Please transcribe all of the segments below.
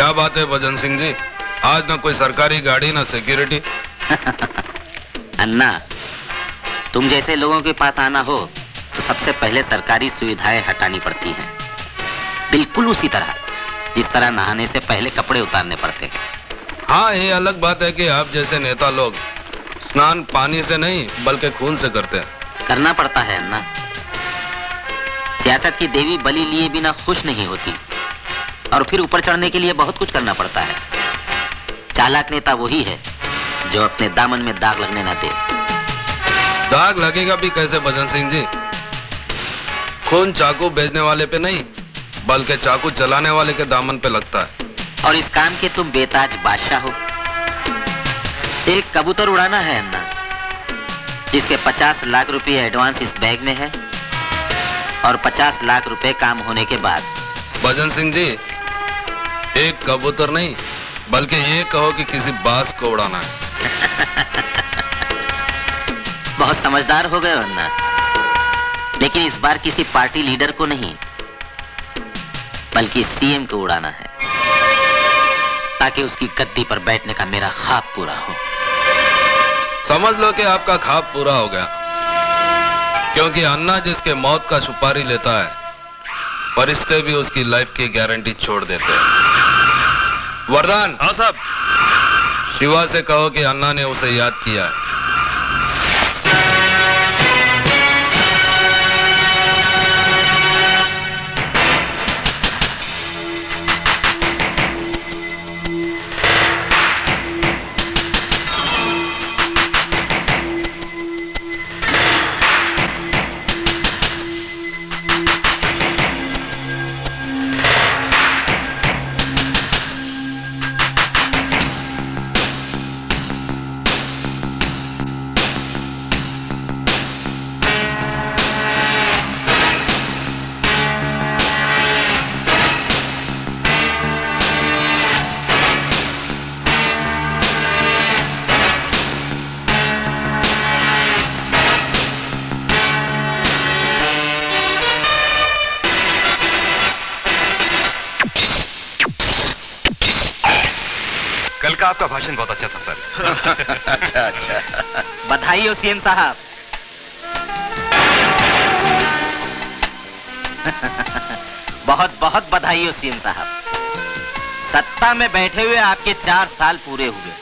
क्या बात है भजन सिंह जी, आज ना कोई सरकारी गाड़ी ना सिक्योरिटी। अन्ना, तुम जैसे लोगों के पास आना हो तो सबसे पहले सरकारी सुविधाएं हटानी पड़ती हैं, बिल्कुल उसी तरह जिस तरह नहाने से पहले कपड़े उतारने पड़ते हैं। हाँ, ये अलग बात है कि आप जैसे नेता लोग स्नान पानी से नहीं बल्कि खून से करते हैं। करना पड़ता है अन्ना। सियासत की देवी बलि लिए बिना खुश नहीं होती, और फिर ऊपर चढ़ने के लिए बहुत कुछ करना पड़ता है। चालाक नेता वही है जो अपने दामन में दाग लगने न दे। दाग लगेगा भी कैसे भजन सिंह जी? खून चाकू बेचने वाले पे नहीं बल्कि चाकू चलाने वाले के दामन पे लगता है। और इस काम के तुम बेताज बादशाह हो। एक कबूतर उड़ाना है अन्ना, जिसके 50 लाख रुपए एडवांस इस बैग में है और 50 लाख रुपए काम होने के बाद। भजन सिंह जी, एक कबूतर नहीं बल्कि ये कहो कि किसी बाज को उड़ाना है। बहुत समझदार हो गए अन्ना, लेकिन इस बार किसी पार्टी लीडर को नहीं बल्कि सीएम को उड़ाना है, ताकि उसकी गद्दी पर बैठने का मेरा ख्वाब पूरा हो। समझ लो कि आपका ख्वाब पूरा हो गया, क्योंकि अन्ना जिसके मौत का सुपारी लेता है, फरिश्ते भी उसकी लाइफ की गारंटी छोड़ देते हैं। वरदान। हाँ साहब। शिवा से कहो कि अन्ना ने उसे याद किया है। कल का आपका भाषण बहुत अच्छा था सर। अच्छा अच्छा, बधाई हो सीएम साहब। बहुत बहुत बधाई हो सीएम साहब। सत्ता में बैठे हुए आपके 4 साल पूरे हुए।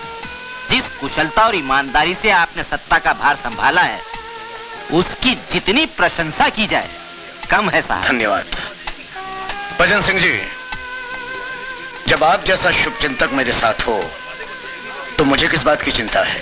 जिस कुशलता और ईमानदारी से आपने सत्ता का भार संभाला है, उसकी जितनी प्रशंसा की जाए कम है साहब। धन्यवाद भजन सिंह जी। जब आप जैसा शुभचिंतक मेरे साथ हो तो मुझे किस बात की चिंता है?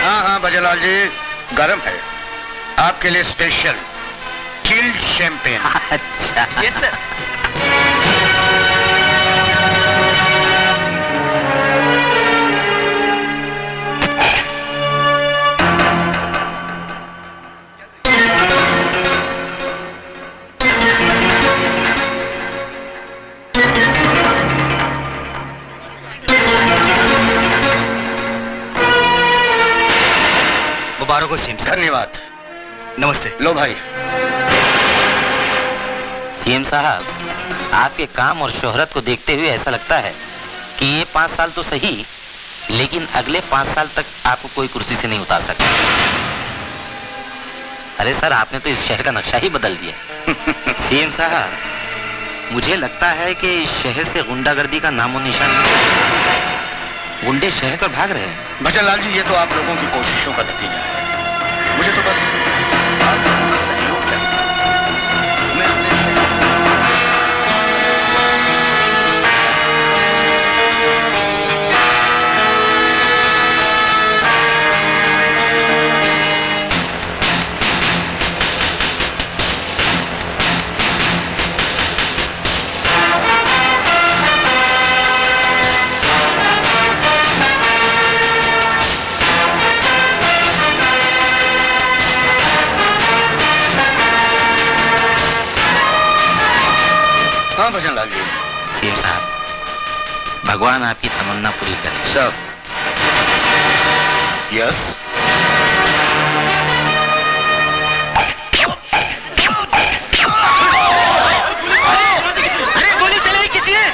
हाँ भजनलाल जी, गर्म है आपके लिए स्पेशल चिल्ड शैंपेन। अच्छा यस सर। मुबारक हो सीएम साहब। धन्यवाद। नमस्ते। लो भाई। सीएम साहब, आपके काम और शोहरत को देखते हुए ऐसा लगता है कि ये 5 साल तो सही, लेकिन अगले 5 साल तक आपको कोई कुर्सी से नहीं उतार सकता। अरे सर, आपने तो इस शहर का नक्शा ही बदल दिया। सीएम साहब, मुझे लगता है कि इस शहर से गुंडागर्दी का नामो निशान नहीं। गुंडे शहर पर भाग रहे हैं। भजनलाल जी, ये तो आप लोगों की कोशिशों का नतीजा है। मुझे तो बस आप लोगों का सहयोग चाहिए। मैं अपने हाँ भजन लाल जी। सीएम साहब, भगवान आपकी तमन्ना पूरी करे। सब यस। अरे गोली चलाई किसी ने,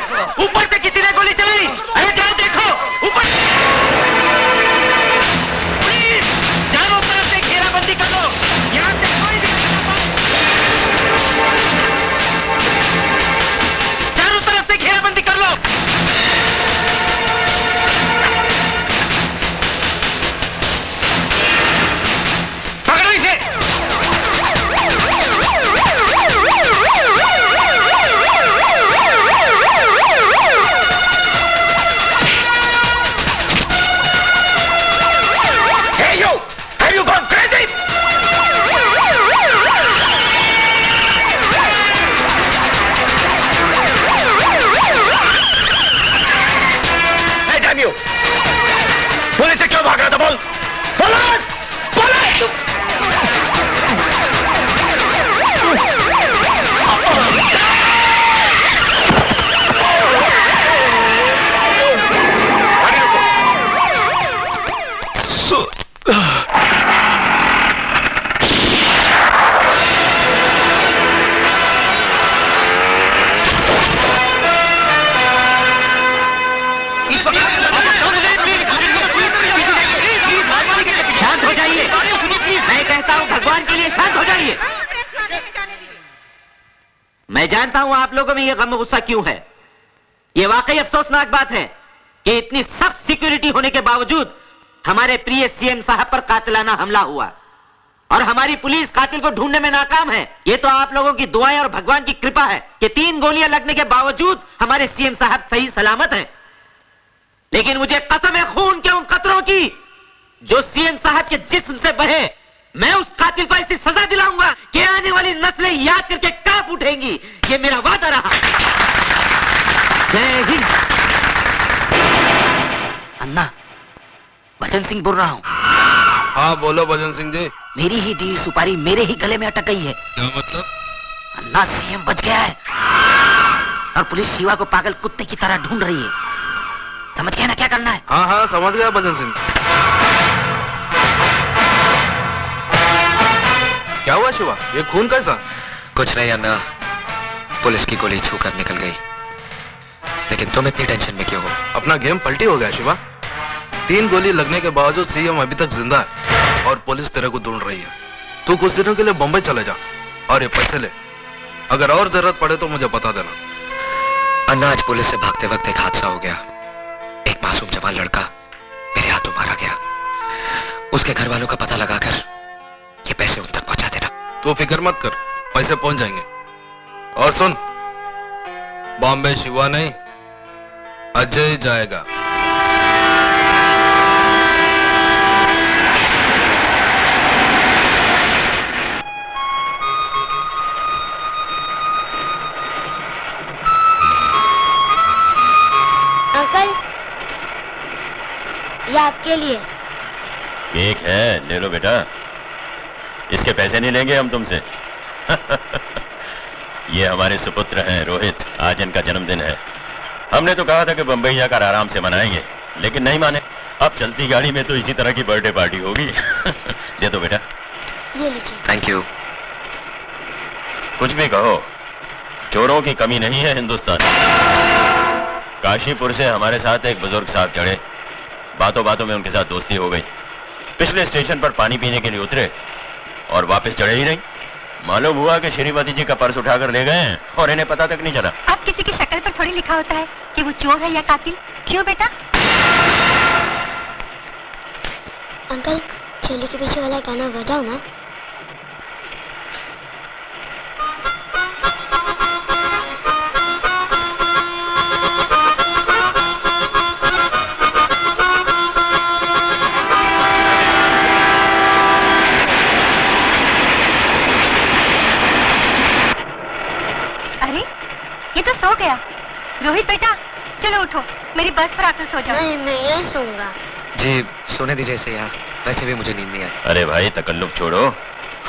ऊपर से किसी ने गोली चलाई। अरे जाओ देखो ऊपर। प्लीज चारों तरफ से घेराबंदी कर लो, यहाँ से कोई भी चारों तरफ से घेराबंदी कर लो। पकड़ो इसे। Hey you! Have you gone crazy? Hey damn you! Police से क्यों भाग रहा था बोल? पुलिस! पुलिस! शांत हो जाइए। मैं कहता हूँ भगवान के लिए शांत हो जाइए। मैं जानता हूँ आप लोगों में ये गम गुस्सा क्यों है। ये वाकई अफसोसनाक बात है कि इतनी सख्त सिक्योरिटी होने के बावजूद हमारे प्रिय सीएम साहब पर कातिलाना हमला हुआ और हमारी पुलिस कातिल को ढूंढने में नाकाम है। ये तो आप लोगों की दुआएं और भगवान की कृपा है कि 3 गोलियां लगने के बावजूद हमारे सीएम साहब सही सलामत हैं। लेकिन मुझे कसम है खून के उन कतरों की जो सीएम साहब के जिस्म से बहे। मैं उस कातिल को ऐसी सजा दिलाऊंगा कि आने वाली नस्लें याद करके कांप उठेंगी। ये मेरा वादा रहा। जय हिंद। अन्ना, भजन सिंह बोल रहा हूँ। हाँ बोलो भजन सिंह जी। मेरी ही दी सुपारी मेरे ही गले में अटक गई है। क्या मतलब? अन्ना, सीएम बच गया है और पुलिस शिवा को पागल कुत्ते की तरह ढूंढ रही है। समझ गया ना क्या करना है? हाँ हाँ समझ गया भजन सिंह। क्या हुआ शिवा? ये खून कैसा? कुछ नहीं अन्ना, पुलिस की गोली छू कर निकल गई। लेकिन तुम इतनी टेंशन में क्यों हो? अपना गेम पलटी हो गया शिवा। 3 गोली लगने के बावजूद सीएम अभी तक जिंदा है और पुलिस तेरे को ढूंढ रही है। तू कुछ दिनों के लिए बम्बई चले जा और ये पैसे ले। अगर और जरूरत पड़े तो मुझे बता देना। अन्ना, आज पुलिस से भागते वक्त एक हादसा हो गया। एक मासूम जवान लड़का मेरे हाथों मारा गया। उसके घर वालों का पता लगाकर ये पैसे उन तक पहुंचा देना। तू फिक्र मत कर, पैसे पहुंच जाएंगे। और सुन, बॉम्बे शिवा नहीं, अजय जाएगा। अंकल, ये आपके लिए। केक है, ले लो बेटा। इसके पैसे नहीं लेंगे हम तुमसे। ये हमारे सुपुत्र हैं रोहित, आज इनका जन्मदिन है। हमने तो कहा था कि बंबई जाकर आराम से मनाएंगे, लेकिन नहीं माने। अब चलती गाड़ी में तो इसी तरह की बर्थडे पार्टी होगी। दे दो बेटा। ये लीजिए। Thank you. कुछ भी कहो, चोरों की कमी नहीं है हिंदुस्तान। काशीपुर से हमारे साथ एक बुजुर्ग साहब चढ़े, बातों बातों में उनके साथ दोस्ती हो गई। पिछले स्टेशन पर पानी पीने के लिए उतरे और वापस चढ़े ही नहीं। मालूम हुआ कि श्रीमती जी का पर्स उठाकर ले गए हैं और इन्हें पता तक नहीं चला। अब किसी की शक्ल पर थोड़ी लिखा होता है कि वो चोर है या कातिल। क्यों बेटा? अंकल, चोली के पीछे वाला गाना बजाओ ना। अरे ये तो सो गया। रोहित बेटा चलो उठो, मेरी बस पर आकर सो जाओ। नहीं, मैं यही सोऊंगा। जी सोने दीजिए इसे यार, वैसे भी मुझे नींद नहीं आई। अरे भाई तकल्लुफ छोड़ो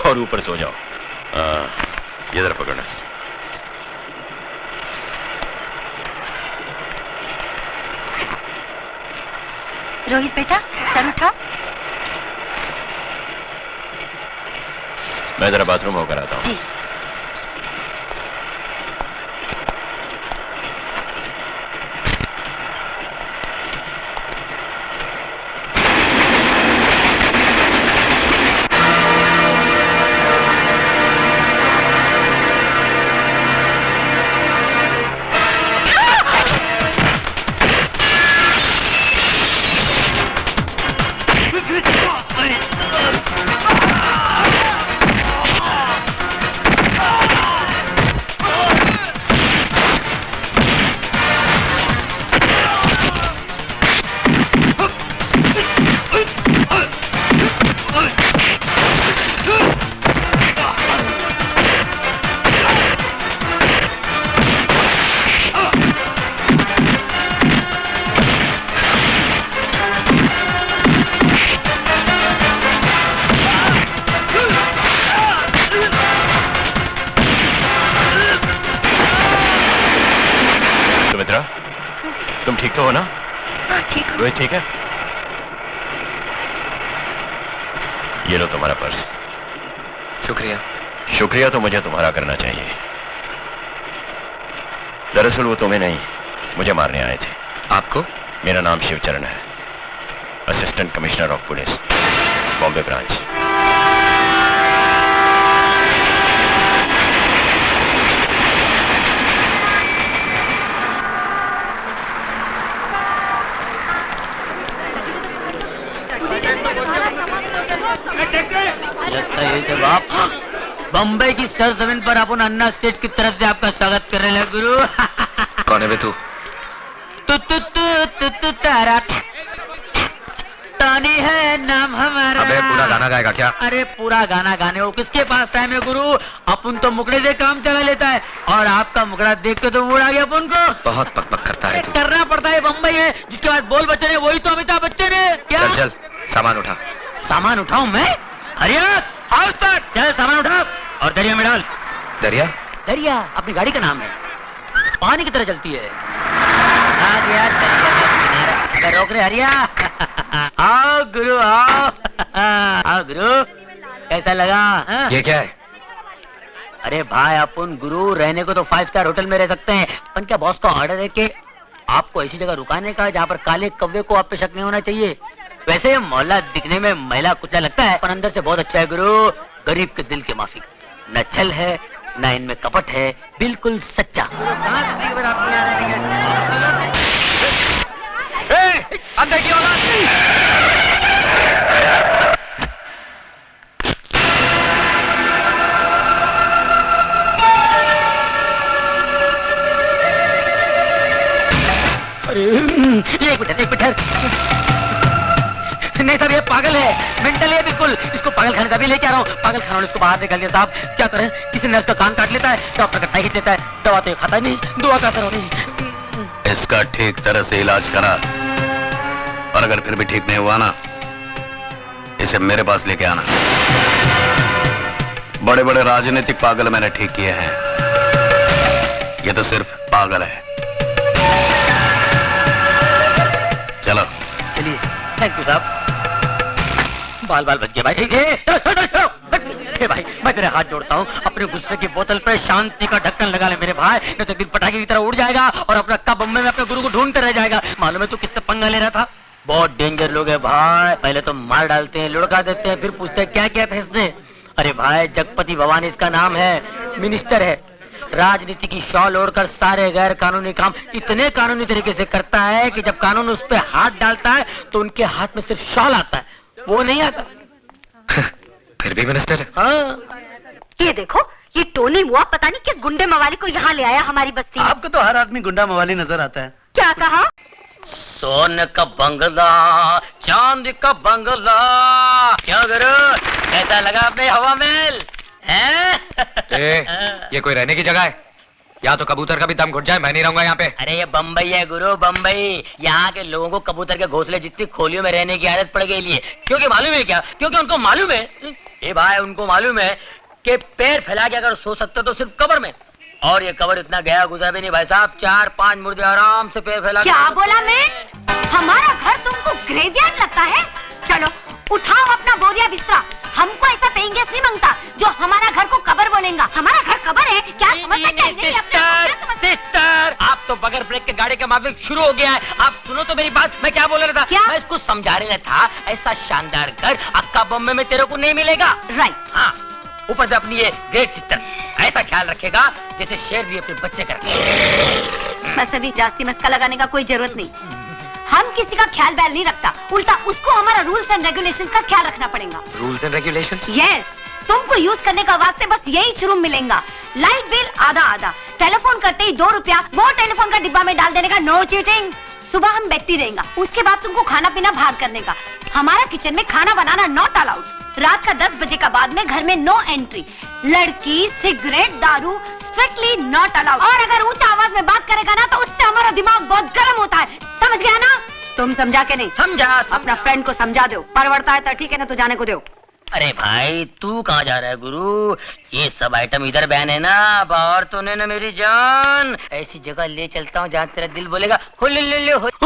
और ऊपर सो जाओ। ये जरा पकड़ना। रोहित बेटा सर उठाओ। मैं जरा बाथरूम होकर आता हूँ। जी। तुम ठीक तो हो ना? हाँ ठीक हूँ। रोहित ठीक है? ये लो तुम्हारा पर्स। शुक्रिया। शुक्रिया तो मुझे तुम्हारा करना चाहिए। दरअसल वो तुम्हें नहीं, मुझे मारने आए थे। आपको? मेरा नाम शिवचरण है, assistant commissioner of police, Bombay branch. लगता है जब आप बम्बई की सरजमीन पर अपन अन्ना सेठ की तरफ से आपका स्वागत कर रहे हैं गुरु। कौन है बे तू? तारा तानी है नाम हमारा। अबे पूरा गाना गाएगा क्या? अरे पूरा गाना गाने हो किसके पास टाइम है गुरु? अपन तो मुकड़े से काम चला लेता है और आपका मुकड़ा देख के तो मूड आ गया अपन को। बहुत पकपक करता है तू। करना पड़ता है, बम्बई है जिसके बाद बोल बच्चन है वही तो अमिताभ बच्चन है क्या? चल चल सामान उठा। सामान उठाऊं मैं? हरिया हाउस तक चल, सामान उठा और दरिया में डाल। दरिया? दरिया अपनी गाड़ी का नाम है, पानी की तरह चलती है। आ गया दरिया का किनारा। अगर रोक रहे हरिया। आओ गुरु आओ। आओ गुरु, कैसा लगा? हाँ? ये क्या है? अरे भाई अपन गुरु रहने को तो 5 स्टार होटल में रह सकते हैं, पर क्या बॉस का ऑर्डर है कि आपको ऐसी जगह रुकाने का जहाँ पर काले कौवे को आप पे शक नहीं होना चाहिए। वैसे मोहल्ला दिखने में महिला कुचला लगता है पर अंदर से बहुत अच्छा है गुरु। गरीब के दिल के माफिक, न छल है न इनमें कपट है, बिल्कुल सच्चा। अंदर की औलाद! अरे एक मिनट नहीं साहब, ये पागल है, मेंटल है बिल्कुल। इसको पागल खाने का भी लेके आ रहा हूँ। पागल खाना इसको बाहर निकाल दिया साहब। क्या करें, किसी नर्स का कान काट लेता है, डॉक्टर का टाई खींच लेता है, दवा तो खाता नहीं, दुआ का असर हो नहीं। इसका ठीक तरह से इलाज करा और अगर फिर भी ठीक नहीं हुआ ना, इसे मेरे पास लेके आना। बड़े बड़े राजनीतिक पागल मैंने ठीक किए हैं, ये तो सिर्फ पागल है। चलो चलिए, थैंक यू साहब। बाल बाल बच गए भाई। ए भाई, मैं तेरे हाथ जोड़ता हूँ, अपने गुस्से की बोतल पे शांति का ढक्कन लगा ले मेरे भाई, नहीं तो दिल पटाखे की तरह उड़ जाएगा और अपना कब बम्बे में अपने गुरु को ढूंढते रह जाएगा। मालूम है तू किससे पंगा ले रहा था? बहुत डेंजर लोग है भाई, पहले तो मार डालते हैं, लुढ़का देते हैं, फिर पूछते हैं क्या क्या था इसने। अरे भाई, जगपति भवानी इसका नाम है, मिनिस्टर है, राजनीति की शॉल ओढ़कर सारे गैर कानूनी काम इतने कानूनी तरीके से करता है कि जब कानून उस पर हाथ डालता है तो उनके हाथ में सिर्फ शॉल आता है, वो नहीं आता। फिर भी मिनिस्टर है। हाँ। ये देखो, ये टोनी मुआ पता नहीं किस गुंडे मवाली को यहाँ ले आया हमारी बस्ती में। आपको तो हर आदमी गुंडा मवाली नजर आता है। क्या कहा? सोने का बंगला, चांदी का बंगला, क्या करो, कैसा लगा अपने हवा महल? ये कोई रहने की जगह है? या तो कबूतर का भी दम घुट जाए, मैं नहीं रहूंगा यहाँ पे। अरे ये बम्बई है गुरु, बम्बई। यहाँ के लोगों को कबूतर के घोंसले जितनी खोलियों में रहने की आदत पड़ गई है। क्योंकि मालूम है क्या? क्योंकि उनको मालूम है, ये भाई उनको मालूम है कि पैर फैला के अगर सो सकते तो सिर्फ कब्र में, और ये कब्र इतना गया गुजरा भी नहीं भाई साहब। 4-5 मुर्दे आराम से पैर फैला। क्या बोला मैं? हमारा घर तुमको ग्रेवयार्ड लगता है? चलो उठाओ अपना बोरिया बिस्तरा। हमको ऐसा पेंगेस नहीं मांगता जो हमारा घर को कबर बोलेगा। हमारा घर कबर है क्या? समझ सकते हैं? नहीं, अपने आप को क्या समझ- सिस्टर, आप तो बगैर ब्रेक के गाड़ी का माफिक शुरू हो गया है। आप सुनो तो मेरी बात, मैं क्या बोल रहा था? क्या? मैं इसको समझा रहा था, ऐसा शानदार घर अक्का बॉम्बे में तेरे को नहीं मिलेगा। राइट। हाँ, ऊपर से अपनी ये ग्रेट सिस्टर ऐसा ख्याल रखेगा जैसे शेर भी अपने बच्चे का रखे। बस अभी जास्ती मस्का लगाने का कोई जरूरत नहीं। हम किसी का ख्याल बैल नहीं रखता, उल्टा उसको हमारा रूल्स एंड रेगुलेशंस का ख्याल रखना पड़ेगा। Rules and regulations? यस, तुमको यूज करने का वास्ते बस यही शुरू मिलेगा। लाइट बिल आधा आधा, टेलीफोन करते ही 2 रुपया वो टेलीफोन का डिब्बा में डाल देने का, नो चीटिंग। सुबह हम बैठती रहेगा, उसके बाद तुमको खाना पीना बाहर करने का। हमारा किचन में खाना बनाना नॉट अलाउड। रात का 10 बजे का बाद में घर में नो एंट्री। लड़की, सिगरेट, दारू स्ट्रिक्टली नॉट अलाउड। और अगर ऊंचा आवाज में बात करेगा ना तो उससे हमारा दिमाग बहुत गर्म होता है। समझ गया ना? तुम समझा के नहीं? समझा। अपना फ्रेंड को समझा दो। परवड़ता है तो ठीक है ना, तो जाने को दो। अरे भाई तू कहाँ जा रहा है गुरु? ये सब आइटम इधर बैन है ना, बाहर तो नहीं ना मेरी जान। ऐसी जगह ले चलता हूँ जहाँ तेरा दिल बोलेगा हो ले ले ले हो।